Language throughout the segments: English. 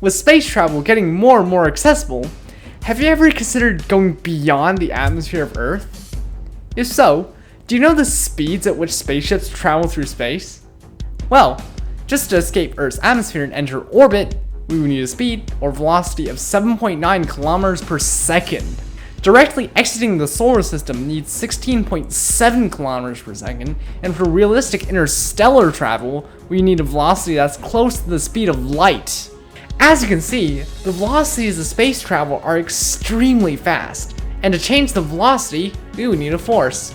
With space travel getting more and more accessible, have you ever considered going beyond the atmosphere of Earth? If so, do you know the speeds at which spaceships travel through space? Well, just to escape Earth's atmosphere and enter orbit, we would need a speed or velocity of 7.9 kilometers per second. Directly exiting the solar system needs 16.7 kilometers per second, and for realistic interstellar travel, we need a velocity that's close to the speed of light. As you can see, the velocities of space travel are extremely fast, and to change the velocity, we would need a force.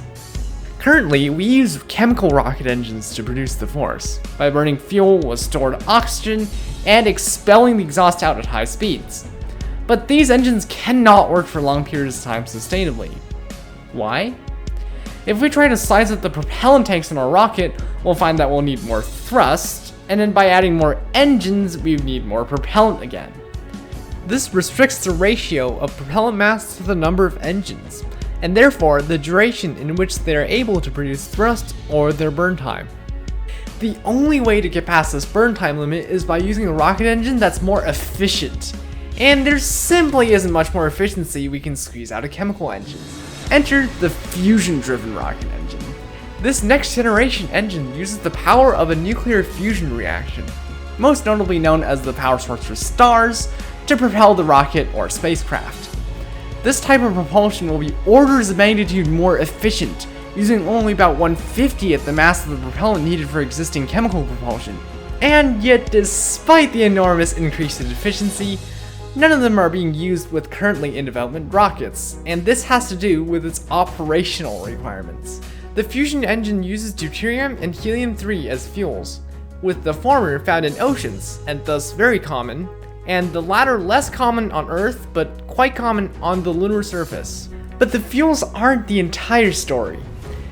Currently, we use chemical rocket engines to produce the force, by burning fuel with stored oxygen and expelling the exhaust out at high speeds. But these engines cannot work for long periods of time sustainably. Why? If we try to size up the propellant tanks in our rocket, we'll find that we'll need more thrust, and then by adding more engines, we need more propellant again. This restricts the ratio of propellant mass to the number of engines, and therefore the duration in which they are able to produce thrust or their burn time. The only way to get past this burn time limit is by using a rocket engine that's more efficient. And there simply isn't much more efficiency we can squeeze out of chemical engines. Enter the fusion-driven rocket engine. This next-generation engine uses the power of a nuclear fusion reaction, most notably known as the power source for stars, to propel the rocket or spacecraft. This type of propulsion will be orders of magnitude more efficient, using only about 1/50th the mass of the propellant needed for existing chemical propulsion. And yet, despite the enormous increase in efficiency, none of them are being used with currently in development rockets, and this has to do with its operational requirements. The fusion engine uses deuterium and helium-3 as fuels, with the former found in oceans, and thus very common, and the latter less common on Earth, but quite common on the lunar surface. But the fuels aren't the entire story.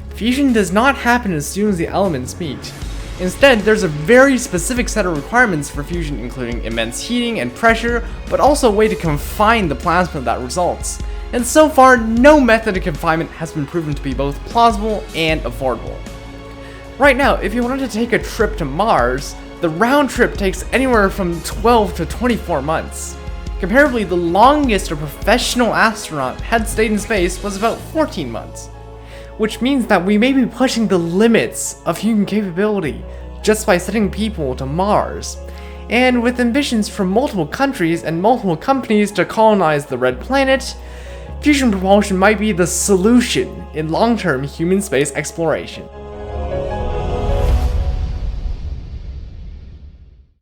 Fusion does not happen as soon as the elements meet. Instead, there's a very specific set of requirements for fusion, including immense heating and pressure, but also a way to confine the plasma that results. And so far, no method of confinement has been proven to be both plausible and affordable. Right now, if you wanted to take a trip to Mars, the round trip takes anywhere from 12 to 24 months. Comparably, the longest a professional astronaut had stayed in space was about 14 months. Which means that we may be pushing the limits of human capability just by sending people to Mars. And with ambitions from multiple countries and multiple companies to colonize the Red Planet, fusion propulsion might be the solution in long-term human space exploration.